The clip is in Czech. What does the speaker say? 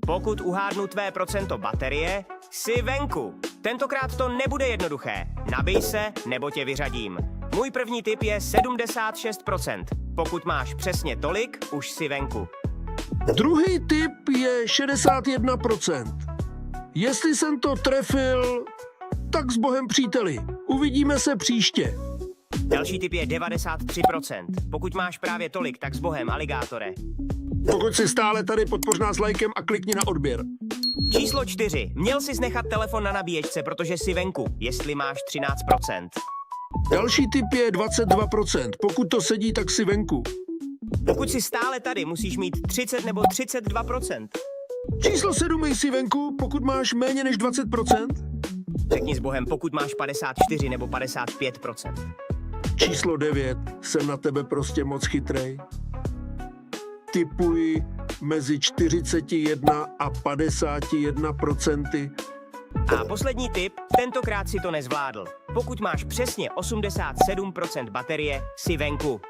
Pokud uhádnu tvé procento baterie, jsi venku. Tentokrát to nebude jednoduché. Nabij se, nebo tě vyřadím. Můj první tip je 76%. Pokud máš přesně tolik, už jsi venku. Druhý tip je 61%. Jestli jsem to trefil, tak s Bohem příteli. Uvidíme se příště. Další tip je 93%. Pokud máš právě tolik, tak s Bohem, aligátore. Pokud jsi stále tady, podpoř nás lajkem a klikni na odběr. Číslo 4. Měl jsi nechat telefon na nabíječce, protože jsi venku, jestli máš 13%. Další tip je 22%. Pokud to sedí, tak si venku. Pokud jsi stále tady, musíš mít 30 nebo 32%. Číslo 7 jsi venku, pokud máš méně než 20%. Řekni s Bohem, pokud máš 54 nebo 55%. Číslo 9, jsem na tebe prostě moc chytrej. Tipuji mezi 41 a 51%. A poslední tip, tentokrát si to nezvládl. Pokud máš přesně 87% baterie, jsi venku.